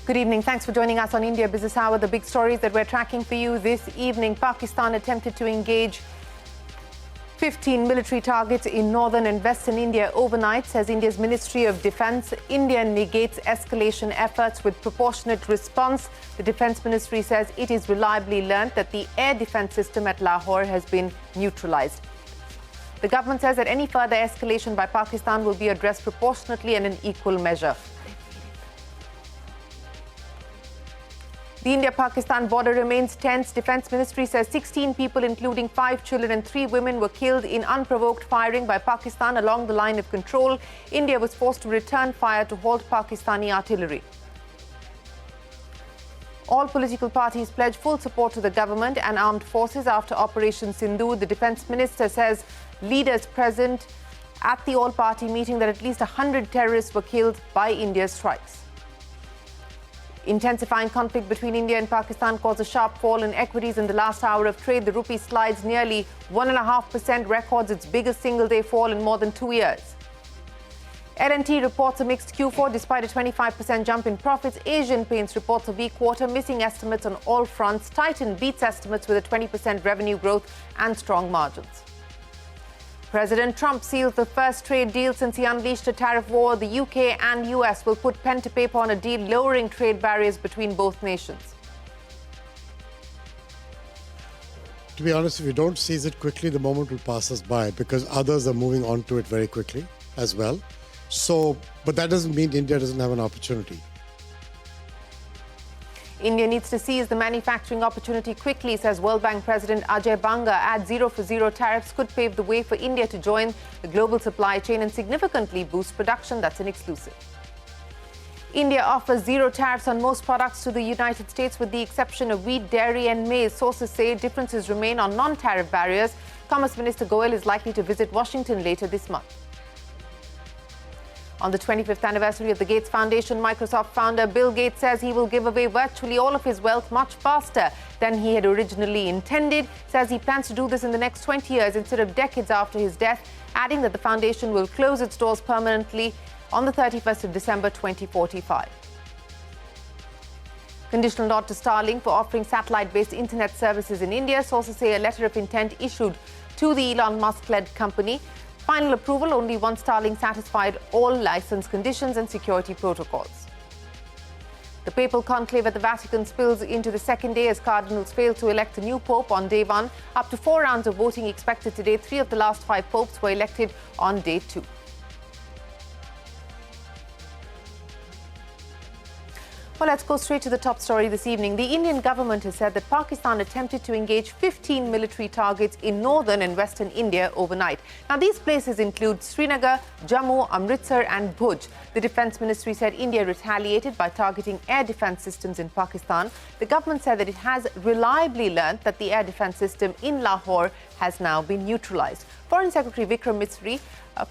Good evening. Thanks for joining us on India Business Hour. The big stories that we're tracking for you this evening. Pakistan attempted to engage 15 military targets in northern and western India overnight, says India's Ministry of Defence. India negates escalation efforts with proportionate response. The Defence Ministry says it is reliably learnt that the air defence system at Lahore has been neutralised. The government says that any further escalation by Pakistan will be addressed proportionately and in equal measure. The India-Pakistan border remains tense. Defence Ministry says 16 people, including 5 children and 3 women, were killed in unprovoked firing by Pakistan along the line of control. India was forced to return fire to halt Pakistani artillery. All political parties pledge full support to the government and armed forces after Operation Sindoor. The Defence Minister says leaders present at the all-party meeting that at least 100 terrorists were killed by India's strikes. Intensifying conflict between India and Pakistan caused a sharp fall in equities in the last hour of trade. The rupee slides nearly 1.5%, records its biggest single-day fall in more than 2 years. L&T reports a mixed Q4 despite a 25% jump in profits. Asian Paints reports a weak quarter, missing estimates on all fronts. Titan beats estimates with a 20% revenue growth and strong margins. President Trump seals the first trade deal since he unleashed a tariff war. The UK and US will put pen to paper on a deal lowering trade barriers between both nations. To be honest, if we don't seize it quickly, the moment will pass us by because others are moving on to it very quickly as well. But that doesn't mean India doesn't have an opportunity. India needs to seize the manufacturing opportunity quickly, says World Bank President Ajay Banga. At zero for zero tariffs could pave the way for India to join the global supply chain and significantly boost production. That's an exclusive. India offers zero tariffs on most products to the United States with the exception of wheat, dairy and maize. Sources say differences remain on non-tariff barriers. Commerce Minister Goyal is likely to visit Washington later this month. On the 25th anniversary of the Gates Foundation, Microsoft founder Bill Gates says he will give away virtually all of his wealth much faster than he had originally intended. Says he plans to do this in the next 20 years instead of decades after his death, adding that the foundation will close its doors permanently on the 31st of December 2045. Conditional nod to Starlink for offering satellite-based internet services in India. Sources say a letter of intent issued to the Elon Musk-led company. Final approval only once Starlink satisfied all license conditions and security protocols. The Papal Conclave at the Vatican spills into the second day as cardinals fail to elect a new pope on day 1. Up to 4 rounds of voting expected today. 3 of the last 5 popes were elected on day 2. Well, let's go straight to the top story this evening. The Indian government has said that Pakistan attempted to engage 15 military targets in northern and western India overnight. Now, these places include Srinagar, Jammu, Amritsar and Bhuj. The Defence Ministry said India retaliated by targeting air defence systems in Pakistan. The government said that it has reliably learnt that the air defence system in Lahore has now been neutralised. Foreign Secretary Vikram Misri,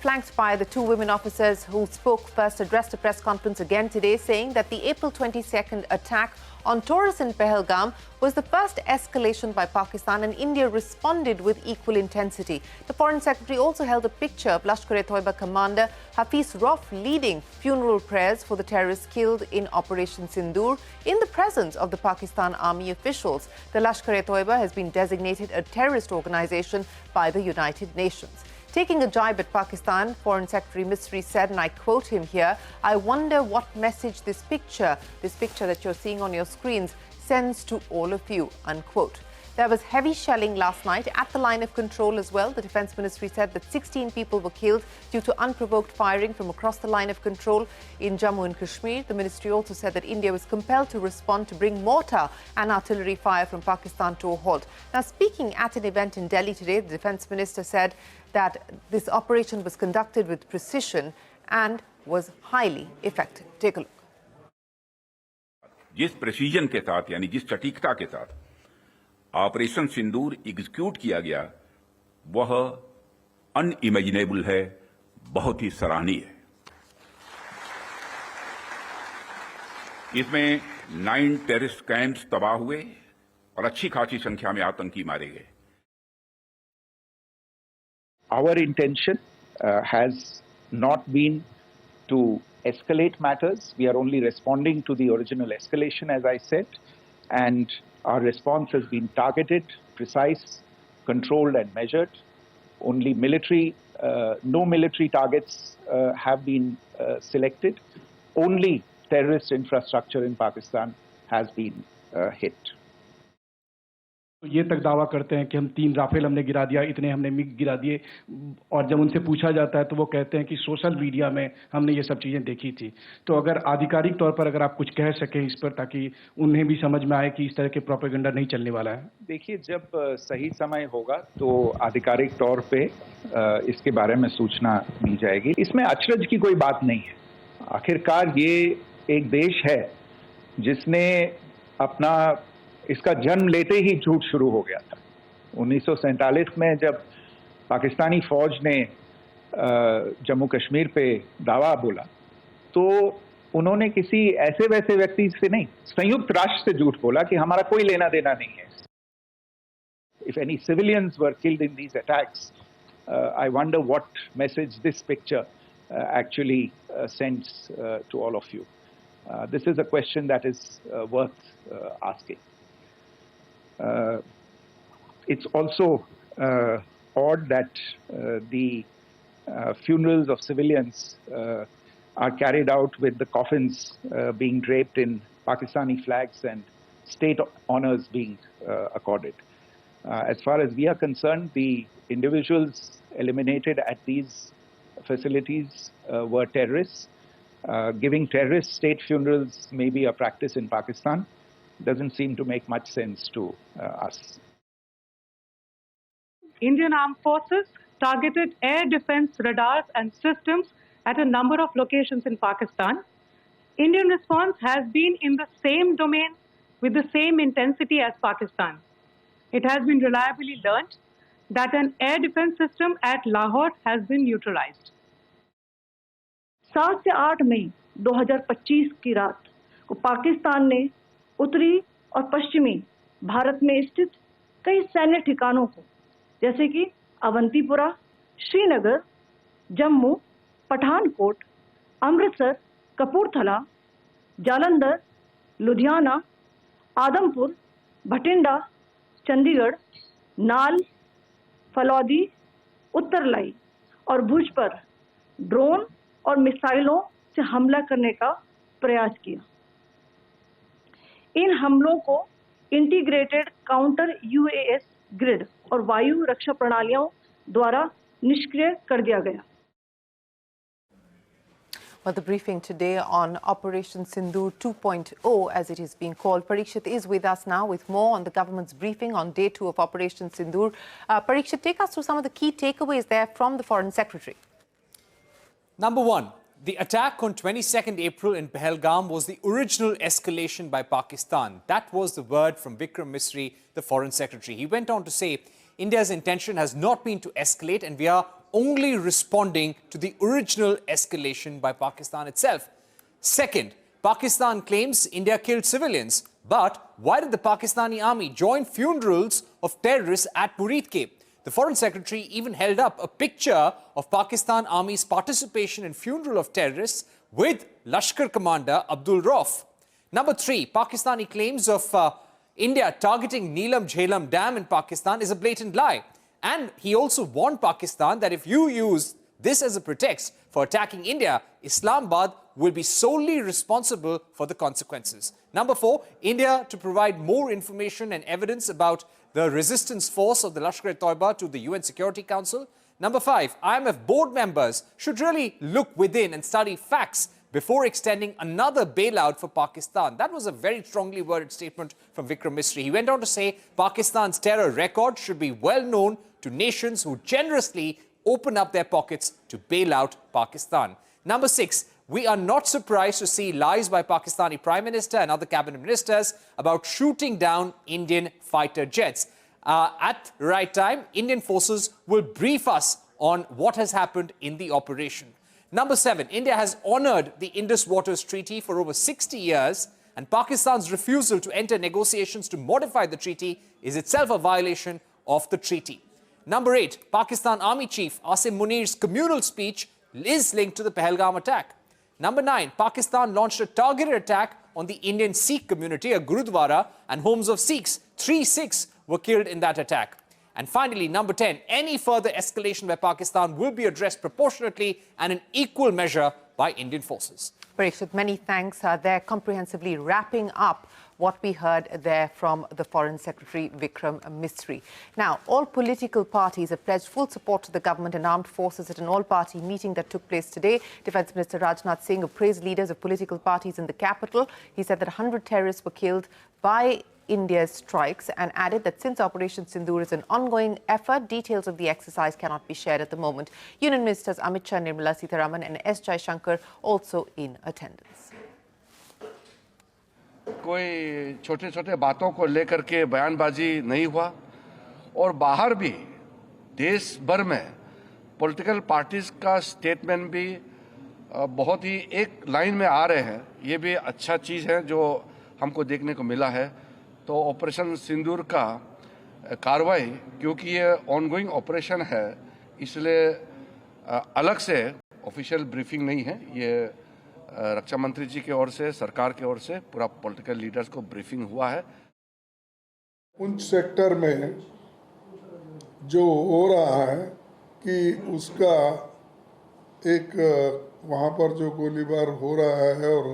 flanked by the 2 women officers who spoke first, addressed a press conference again today, saying that the April 22nd attack on tourists in Pahalgam was the first escalation by Pakistan and India responded with equal intensity. The Foreign Secretary also held a picture of Lashkar-e-Toiba commander Hafiz Rauf leading funeral prayers for the terrorists killed in Operation Sindoor in the presence of the Pakistan Army officials. The Lashkar-e-Toiba has been designated a terrorist organization by the United Nations. Taking a jibe at Pakistan, Foreign Secretary Misri said, and I quote him here, "I wonder what message this picture that you're seeing on your screens, sends to all of you," unquote. There was heavy shelling last night at the line of control as well. The Defence Ministry said that 16 people were killed due to unprovoked firing from across the line of control in Jammu and Kashmir. The ministry also said that India was compelled to respond to bring mortar and artillery fire from Pakistan to a halt. Now, speaking at an event in Delhi today, the Defence Minister said that this operation was conducted with precision and was highly effective. Take a look. जिस precision के साथ यानी जिस सटीकता के साथ operation सिंदूर execute किया गया वह अनइमेजिनेबल है, बहुत ही सराहनीय है। इसमें 9 टेररिस्ट कैंप्स तबाह हुए और अच्छी खासी संख्या में आतंकी मारे गए। Our intention has not been to escalate matters. We are only responding to the original escalation, as I said, and our response has been targeted, precise, controlled and measured. Only no military targets have been selected. Only terrorist infrastructure in Pakistan has been hit. ये तक दावा करते हैं कि हम 3 Rafale हमने गिरा दिया, इतने हमने मिग गिरा दिए, और जब उनसे पूछा जाता है तो वो कहते हैं कि सोशल मीडिया में हमने ये सब चीजें देखी थी। तो अगर आधिकारिक तौर पर अगर आप कुछ कह सकें इस पर, ताकि उन्हें भी समझ में आए कि इस तरह के प्रोपेगेंडा नहीं चलने वाला है। देखिए, जब सही समय होगा तो आधिकारिक तौर पे इसके बारे में सूचना दी जाएगी। इसमें अचरज की कोई बात नहीं है। आखिरकार ये एक देश है जिसने अपना इसका जन्म लेते ही झूठ शुरू हो गया था। 1947 में जब पाकिस्तानी फौज ने जम्मू कश्मीर पे दावा बोला तो उन्होंने किसी ऐसे वैसे व्यक्ति से नहीं, संयुक्त राष्ट्र से झूठ बोला कि हमारा कोई लेना देना नहीं है। If any civilians were killed in these attacks, I wonder what message this picture actually sends to all of you. This is a question that is worth asking. It's also odd that the funerals of civilians are carried out with the coffins being draped in Pakistani flags and state honors being accorded. As far as we are concerned, the individuals eliminated at these facilities were terrorists. Giving terrorist state funerals may be a practice in Pakistan. Doesn't seem to make much sense to us. Indian Armed Forces targeted air defense radars and systems at a number of locations in Pakistan. Indian response has been in the same domain with the same intensity as Pakistan. It has been reliably learnt that an air defense system at Lahore has been neutralized. 7 से 8 मई 2025 की रात को पाकिस्तान ने उत्तरी और पश्चिमी भारत में स्थित कई सैन्य ठिकानों को, जैसे कि अवंतीपुरा, श्रीनगर, जम्मू, पठानकोट, अमृतसर, कपूरथला, जालंधर, लुधियाना, आदमपुर, भटिंडा, चंडीगढ़, नाल, फलौदी, उत्तरलाई और भुज पर ड्रोन और मिसाइलों से हमला करने का प्रयास किया। इन हमलों को इंटीग्रेटेड काउंटर यूएएस ग्रिड और वायु रक्षा प्रणालियों द्वारा निष्क्रिय कर दिया गया। Well, the briefing today on Operation Sindoor 2.0, as it is being called. Parikshit is with us now with more on the government's briefing on day 2 of Operation Sindoor. Parikshit, take us through some of the key takeaways there from the Foreign Secretary. Number 1, the attack on 22nd April in Pahalgam was the original escalation by Pakistan. That was the word from Vikram Misri, the Foreign Secretary. He went on to say, India's intention has not been to escalate and we are only responding to the original escalation by Pakistan itself. Second, Pakistan claims India killed civilians. But why did the Pakistani army join funerals of terrorists at Muridke? The Foreign Secretary even held up a picture of Pakistan Army's participation in funeral of terrorists with Lashkar Commander Abdul Rauf. Number 3, Pakistani claims of India targeting Neelam Jhelum Dam in Pakistan is a blatant lie. And he also warned Pakistan that if you use this as a pretext for attacking India, Islamabad will be solely responsible for the consequences. Number 4, India to provide more information and evidence about the resistance force of the Lashkar-e-Toiba to the UN Security Council. Number 5, IMF board members should really look within and study facts before extending another bailout for Pakistan. That was a very strongly worded statement from Vikram Misri. He went on to say Pakistan's terror record should be well known to nations who generously open up their pockets to bail out Pakistan. Number 6, we are not surprised to see lies by Pakistani Prime Minister and other cabinet ministers about shooting down Indian fighter jets. At the right time, Indian forces will brief us on what has happened in the operation. Number 7, India has honoured the Indus Waters Treaty for over 60 years and Pakistan's refusal to enter negotiations to modify the treaty is itself a violation of the treaty. Number 8, Pakistan Army Chief Asim Munir's communal speech is linked to the Pahalgam attack. Number 9, Pakistan launched a targeted attack on the Indian Sikh community, a Gurudwara and homes of Sikhs. 3 Sikhs were killed in that attack. And finally, number 10, any further escalation by Pakistan will be addressed proportionately and in equal measure by Indian forces. Parikshit, many thanks. They're comprehensively wrapping up what we heard there from the Foreign Secretary Vikram Misri. Now, all political parties have pledged full support to the government and armed forces at an all-party meeting that took place today. Defence Minister Rajnath Singh praised leaders of political parties in the capital. He said that 100 terrorists were killed by India's strikes and added that since Operation Sindoor is an ongoing effort, details of the exercise cannot be shared at the moment. Union Ministers Amit Shah, Nirmala Sitharaman and S. Jaishankar also in attendance. कोई छोटे छोटे बातों को लेकर के बयानबाजी नहीं हुआ और बाहर भी देश भर में पॉलिटिकल पार्टीज का स्टेटमेंट भी बहुत ही एक लाइन में आ रहे हैं. ये भी अच्छा चीज़ है जो हमको देखने को मिला है. तो ऑपरेशन सिंदूर का कार्रवाई क्योंकि ये ऑनगोइंग ऑपरेशन है इसलिए अलग से ऑफिशियल ब्रीफिंग नहीं है. ये रक्षा मंत्री जी की ओर से सरकार की ओर से पूरा पॉलिटिकल लीडर्स को ब्रीफिंग हुआ है. उन सेक्टर में जो हो रहा है कि उसका एक वहाँ पर जो गोलीबार हो रहा है और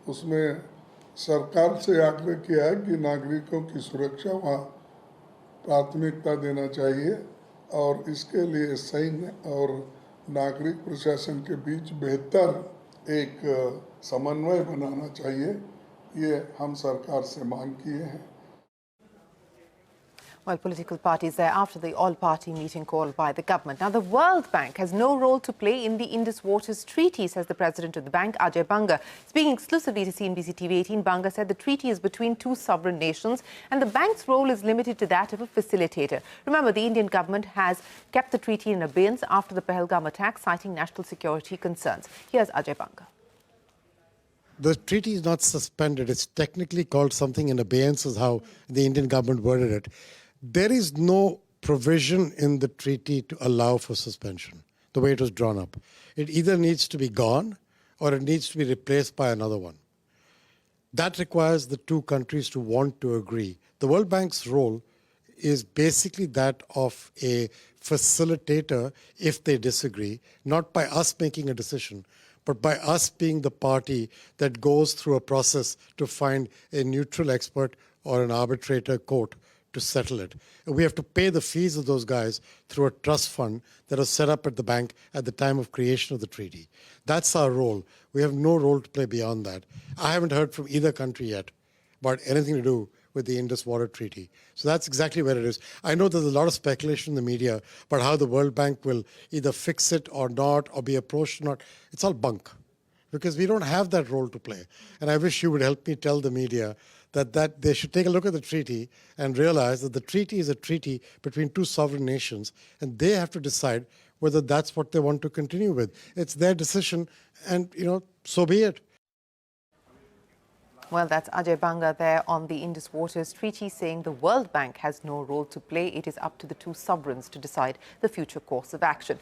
उसमें सरकार से आग्रह किया है कि नागरिकों की सुरक्षा वहाँ प्राथमिकता देना चाहिए और इसके लिए सैन्य और नागरिक प्रशासन के बीच बेहतर एक समन्वय बनाना चाहिए. ये हम सरकार से मांग किए हैं. Well, political parties there after the all-party meeting called by the government. Now, the World Bank has no role to play in the Indus Waters Treaty, says the president of the bank, Ajay Banga. Speaking exclusively to CNBC TV18, Banga said the treaty is between two sovereign nations and the bank's role is limited to that of a facilitator. Remember, the Indian government has kept the treaty in abeyance after the Pahalgam attack, citing national security concerns. Here's Ajay Banga. The treaty is not suspended. It's technically called something in abeyance, is how the Indian government worded it. There is no provision in the treaty to allow for suspension, the way it was drawn up. It either needs to be gone or it needs to be replaced by another one. That requires the two countries to want to agree. The World Bank's role is basically that of a facilitator if they disagree, not by us making a decision, but by us being the party that goes through a process to find a neutral expert or an arbitrator court to settle it. We have to pay the fees of those guys through a trust fund that was set up at the bank at the time of creation of the treaty. That's our role. We have no role to play beyond that. I haven't heard from either country yet about anything to do with the Indus Water Treaty. So that's exactly where it is. I know there's a lot of speculation in the media about how the World Bank will either fix it or not, or be approached or not. It's all bunk, because we don't have that role to play. And I wish you would help me tell the media that they should take a look at the treaty and realize that the treaty is a treaty between two sovereign nations, and they have to decide whether that's what they want to continue with. It's their decision, and, so be it. Well, that's Ajay Banga there on the Indus Waters Treaty, saying the World Bank has no role to play. It is up to the two sovereigns to decide the future course of action.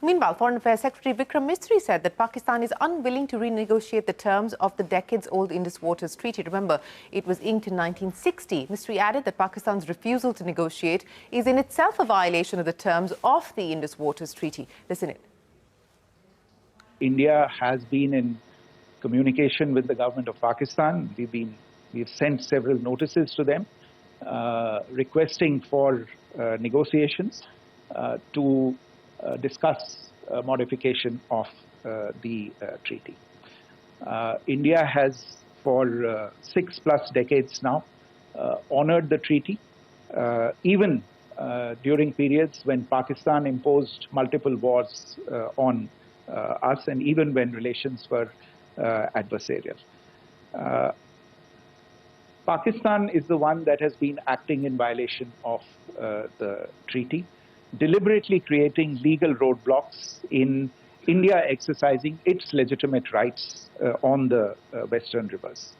Meanwhile, Foreign Affairs Secretary Vikram Misri said that Pakistan is unwilling to renegotiate the terms of the decades-old Indus Waters Treaty. Remember, it was inked in 1960. Misri added that Pakistan's refusal to negotiate is in itself a violation of the terms of the Indus Waters Treaty. Listen in. India has been in communication with the government of Pakistan. We've sent several notices to them requesting for negotiations to discuss modification of the treaty. India has for 6+ decades now honored the treaty, even during periods when Pakistan imposed multiple wars on us, and even when relations were adversarial. Pakistan is the one that has been acting in violation of the treaty, deliberately creating legal roadblocks in India exercising its legitimate rights on the Western rivers.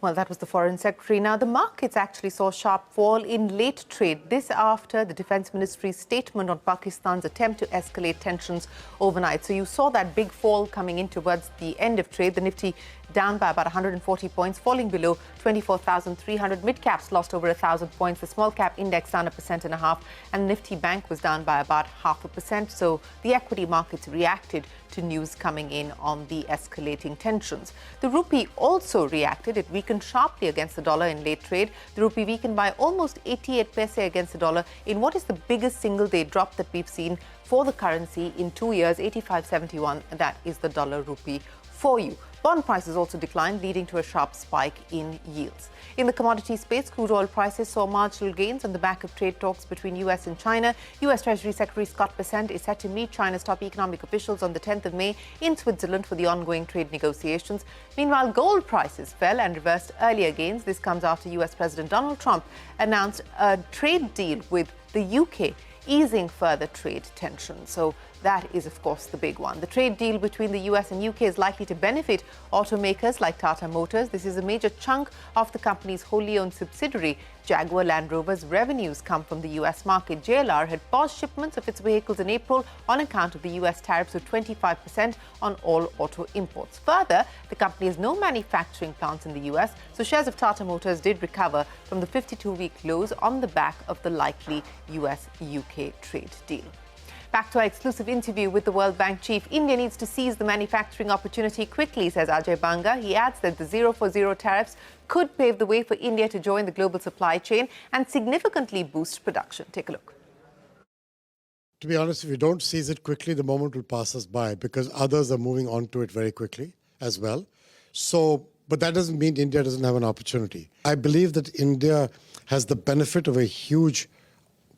Well, that was the Foreign Secretary. Now, the markets actually saw a sharp fall in late trade. This after the Defence Ministry's statement on Pakistan's attempt to escalate tensions overnight. So you saw that big fall coming in towards the end of trade. The Nifty down by about 140 points, falling below 24,300. Mid-caps lost over 1,000 points. The small-cap index down 1.5%. And Nifty Bank was down by about 0.5%. So the equity markets reacted to news coming in on the escalating tensions. The rupee also reacted. It weakened sharply against the dollar in late trade. The rupee weakened by almost 88 paise against the dollar in what is the biggest single-day drop that we've seen for the currency in 2 years, 85.71. That is the dollar rupee for you. Bond prices also declined, leading to a sharp spike in yields. In the commodity space, crude oil prices saw marginal gains on the back of trade talks between US and China. US Treasury Secretary Scott Bessent is set to meet China's top economic officials on the 10th of May in Switzerland for the ongoing trade negotiations. Meanwhile, gold prices fell and reversed earlier gains. This comes after US President Donald Trump announced a trade deal with the UK, easing further trade tensions. So that is, of course, the big one. The trade deal between the US and UK is likely to benefit automakers like Tata Motors. This is a major chunk of the company's wholly owned subsidiary, Jaguar Land Rover's revenues come from the US market. JLR had paused shipments of its vehicles in April on account of the US tariffs of 25% on all auto imports. Further, the company has no manufacturing plants in the US, so shares of Tata Motors did recover from the 52-week lows on the back of the likely US-UK trade deal. Back to our exclusive interview with the World Bank chief. India needs to seize the manufacturing opportunity quickly, says Ajay Banga. He adds that the 0 tariffs could pave the way for India to join the global supply chain and significantly boost production. Take a look. To be honest, if we don't seize it quickly, the moment will pass us by because others are moving on to it very quickly as well. So, but that doesn't mean India doesn't have an opportunity. I believe that India has the benefit of a huge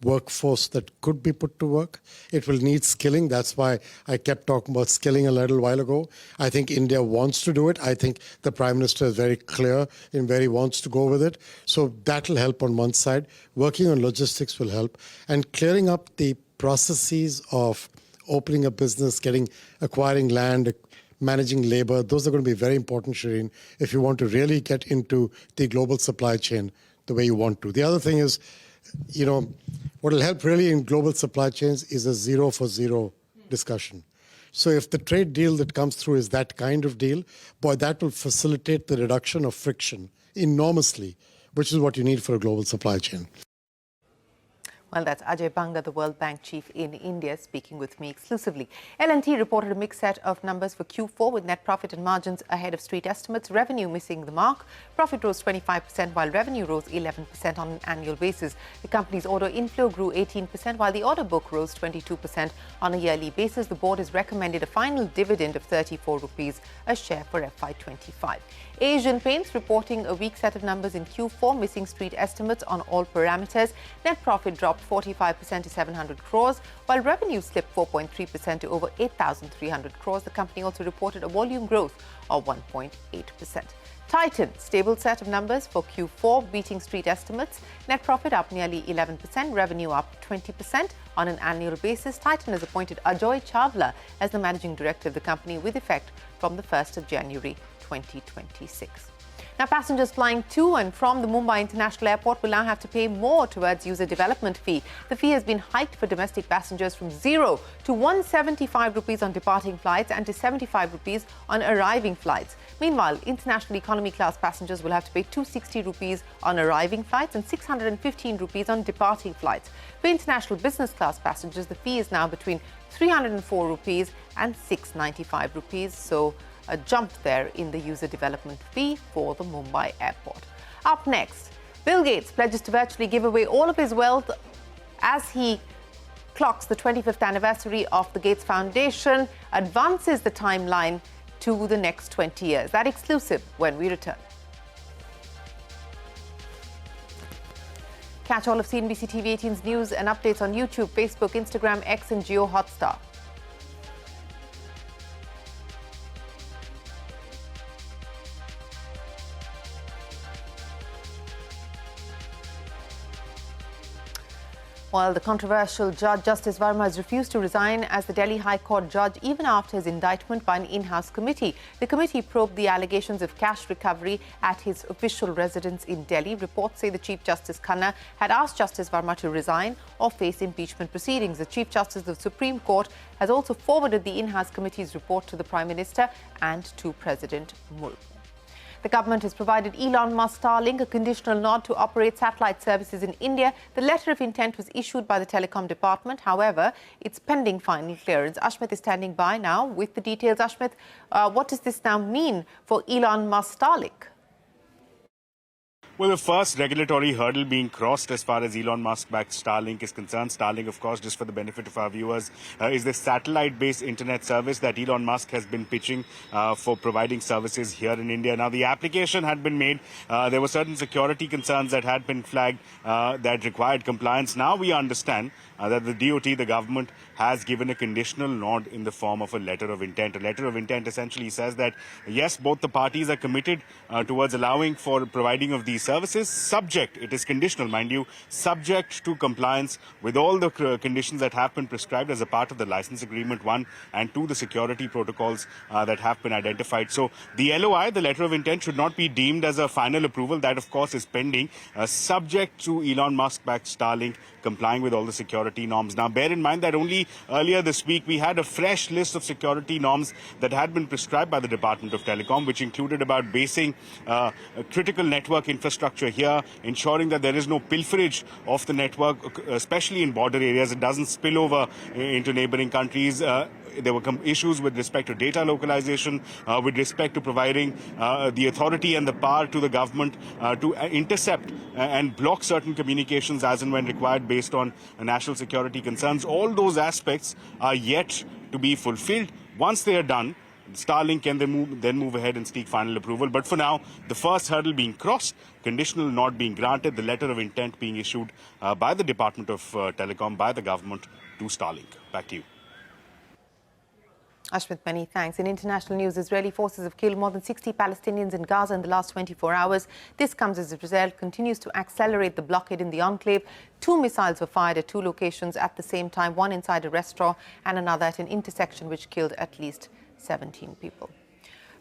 workforce that could be put to work. It will need skilling. That's why I kept talking about skilling a little while ago. I think India wants to do it. I think the Prime Minister is very clear in where he wants to go with it. So that will help on one side. Working on logistics will help. And clearing up the processes of opening a business, acquiring land, managing labor, those are going to be very important, Shireen, if you want to really get into the global supply chain the way you want to. The other thing is, what will help really in global supply chains is a 0 discussion. So if the trade deal that comes through is that kind of deal, boy, that will facilitate the reduction of friction enormously, which is what you need for a global supply chain. Well, that's Ajay Banga, the World Bank chief in India, speaking with me exclusively. L&T reported a mixed set of numbers for Q4 with net profit and margins ahead of street estimates. Revenue missing the mark. Profit rose 25% while revenue rose 11% on an annual basis. The company's order inflow grew 18% while the order book rose 22% on a yearly basis. The board has recommended a final dividend of 34 rupees a share for FY25. Asian Paints reporting a weak set of numbers in Q4, missing street estimates on all parameters. Net profit dropped 45% to 700 crores, while revenue slipped 4.3% to over 8,300 crores. The company also reported a volume growth of 1.8%. Titan, stable set of numbers for Q4, beating street estimates. Net profit up nearly 11%, revenue up 20% on an annual basis. Titan has appointed Ajoy Chawla as the managing director of the company with effect from the 1st of January 2026. Now, passengers flying to and from the Mumbai International Airport will now have to pay more towards user development fee. The fee has been hiked for domestic passengers from 0 to 175 rupees on departing flights and to 75 rupees on arriving flights. Meanwhile, international economy class passengers will have to pay 260 rupees on arriving flights and 615 rupees on departing flights. For international business class passengers, the fee is now between 304 rupees and 695 rupees. So a jump there in the user development fee for the Mumbai airport. Up next, Bill Gates pledges to virtually give away all of his wealth as he clocks the 25th anniversary of the Gates Foundation, advances the timeline to the next 20 years. That exclusive when we return. Catch all of CNBC TV18's news and updates on YouTube, Facebook, Instagram, X and Jio Hotstar. While the controversial judge, Justice Verma, has refused to resign as the Delhi High Court judge even after his indictment by an in-house committee. The committee probed the allegations of cash recovery at his official residence in Delhi. Reports say the Chief Justice Khanna had asked Justice Verma to resign or face impeachment proceedings. The Chief Justice of the Supreme Court has also forwarded the in-house committee's report to the Prime Minister and to President Murmu. The government has provided Elon Musk Starlink a conditional nod to operate satellite services in India. The letter of intent was issued by the Telecom Department. However, it's pending final clearance. Ashmit is standing by now with the details. Ashmit, what does this now mean for Elon Musk Starlink? Well, the first regulatory hurdle being crossed as far as Elon Musk-backed Starlink is concerned. Starlink, of course, just for the benefit of our viewers, is the satellite-based internet service that Elon Musk has been pitching for providing services here in India. Now, the application had been made. There were certain security concerns that had been flagged that required compliance. Now we understand that the DOT, the government, has given a conditional nod in the form of a letter of intent. A letter of intent essentially says that, yes, both the parties are committed towards allowing for providing of these services, subject, it is conditional, mind you, subject to compliance with all the conditions that have been prescribed as a part of the license agreement 1 and 2, the security protocols that have been identified. So the LOI, the letter of intent, should not be deemed as a final approval. That, of course, is pending, subject to Elon Musk-backed Starlink complying with all the security norms. Now, bear in mind that only earlier this week we had a fresh list of security norms that had been prescribed by the Department of Telecom, which included about basing critical network infrastructure here, ensuring that there is no pilferage of the network, especially in border areas. It doesn't spill over into neighboring countries. There were issues with respect to data localization, with respect to providing the authority and the power to the government to intercept and block certain communications as and when required based on national security concerns. All those aspects are yet to be fulfilled. Once they are done, Starlink can then move ahead and seek final approval. But for now, the first hurdle being crossed, conditional nod being granted, the letter of intent being issued by the Department of Telecom, by the government to Starlink. Back to you. Ashmit, many thanks. In international news, Israeli forces have killed more than 60 Palestinians in Gaza in the last 24 hours. This comes as Israel continues to accelerate the blockade in the enclave. 2 missiles were fired at 2 locations at the same time, one inside a restaurant and another at an intersection, which killed at least 17 people.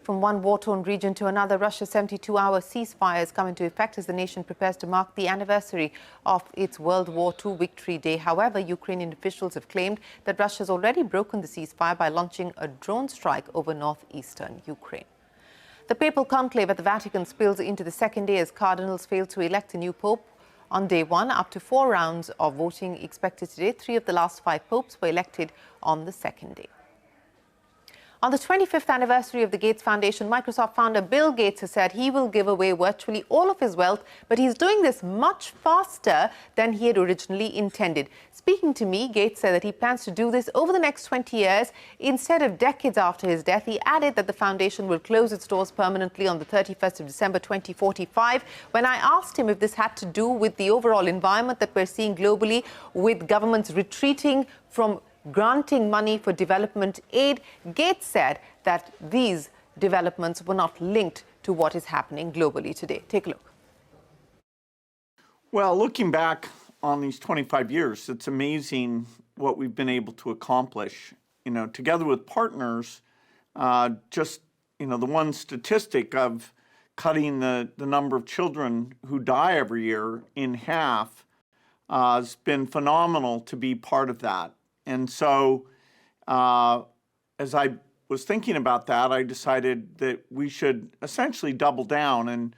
From one war-torn region to another, Russia's 72-hour ceasefire has come into effect as the nation prepares to mark the anniversary of its World War II Victory Day. However, Ukrainian officials have claimed that Russia has already broken the ceasefire by launching a drone strike over northeastern Ukraine. The Papal Conclave at the Vatican spills into the second day as cardinals fail to elect a new pope. On day 1, up to 4 rounds of voting expected today. 3 of the last 5 popes were elected on the second day. On the 25th anniversary of the Gates Foundation, Microsoft founder Bill Gates has said he will give away virtually all of his wealth, but he's doing this much faster than he had originally intended. Speaking to me, Gates said that he plans to do this over the next 20 years instead of decades after his death. He added that the foundation will close its doors permanently on the 31st of December 2045. When I asked him if this had to do with the overall environment that we're seeing globally, with governments retreating from granting money for development aid, Gates said that these developments were not linked to what is happening globally today. Take a look. Well, looking back on these 25 years, it's amazing what we've been able to accomplish. You know, together with partners, the one statistic of cutting the number of children who die every year in half has been phenomenal to be part of that. And so as I was thinking about that, I decided that we should essentially double down and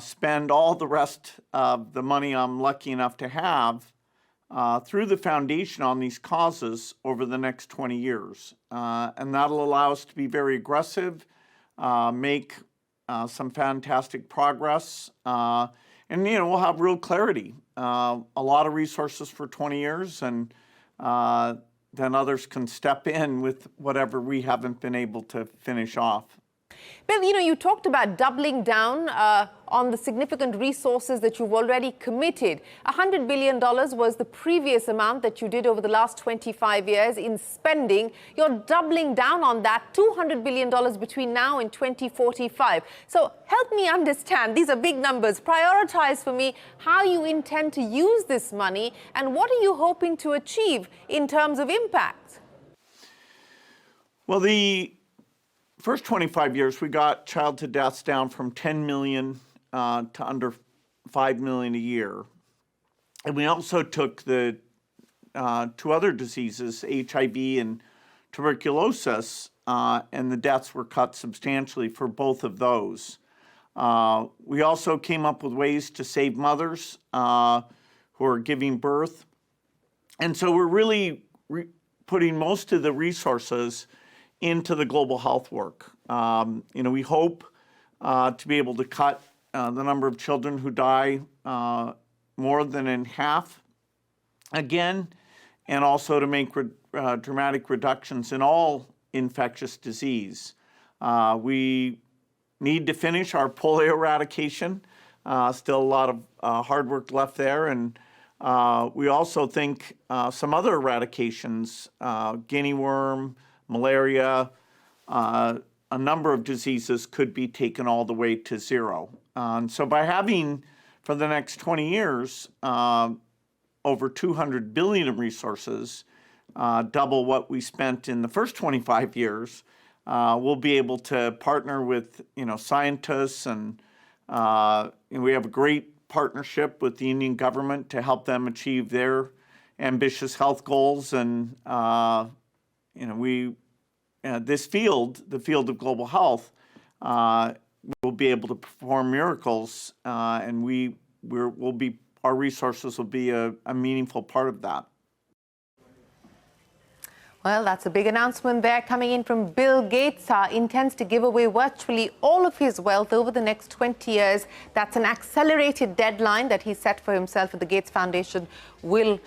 spend all the rest of the money I'm lucky enough to have through the foundation on these causes over the next 20 years. And that'll allow us to be very aggressive, make some fantastic progress, and, we'll have real clarity. A lot of resources for 20 years, and then others can step in with whatever we haven't been able to finish off. Bill, you talked about doubling down on the significant resources that you've already committed. $100 billion was the previous amount that you did over the last 25 years in spending. You're doubling down on that, $200 billion between now and 2045. So help me understand, these are big numbers. Prioritize for me how you intend to use this money and what are you hoping to achieve in terms of impact? Well, the first 25 years, we got childhood deaths down from 10 million to under 5 million a year. And we also took the two other diseases, HIV and tuberculosis, and the deaths were cut substantially for both of those. We also came up with ways to save mothers who are giving birth. And so we're really putting most of the resources into the global health work. We hope to be able to cut the number of children who die more than in half again, and also to make dramatic reductions in all infectious disease. We need to finish our polio eradication. Still a lot of hard work left there, and we also think some other eradications, guinea worm, malaria, a number of diseases could be taken all the way to zero. And so by having, for the next 20 years, over 200 billion in resources, double what we spent in the first 25 years, we'll be able to partner with scientists, and we have a great partnership with the Indian government to help them achieve their ambitious health goals. And this field, the field of global health, will be able to perform miracles, and our resources will be a meaningful part of that. Well, that's a big announcement there coming in from Bill Gates. Intends to give away virtually all of his wealth over the next 20 years. That's an accelerated deadline that he set for himself, and the Gates Foundation will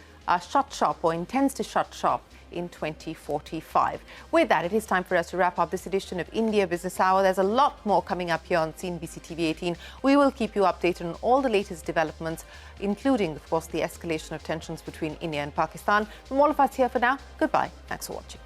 shut shop, or intends to shut shop, in 2045. With that, it is time for us to wrap up this edition of India Business Hour. There's a lot more coming up here on CNBC TV18. We will keep you updated on all the latest developments, including, of course, the escalation of tensions between India and Pakistan. From all of us here for now, goodbye. Thanks for watching.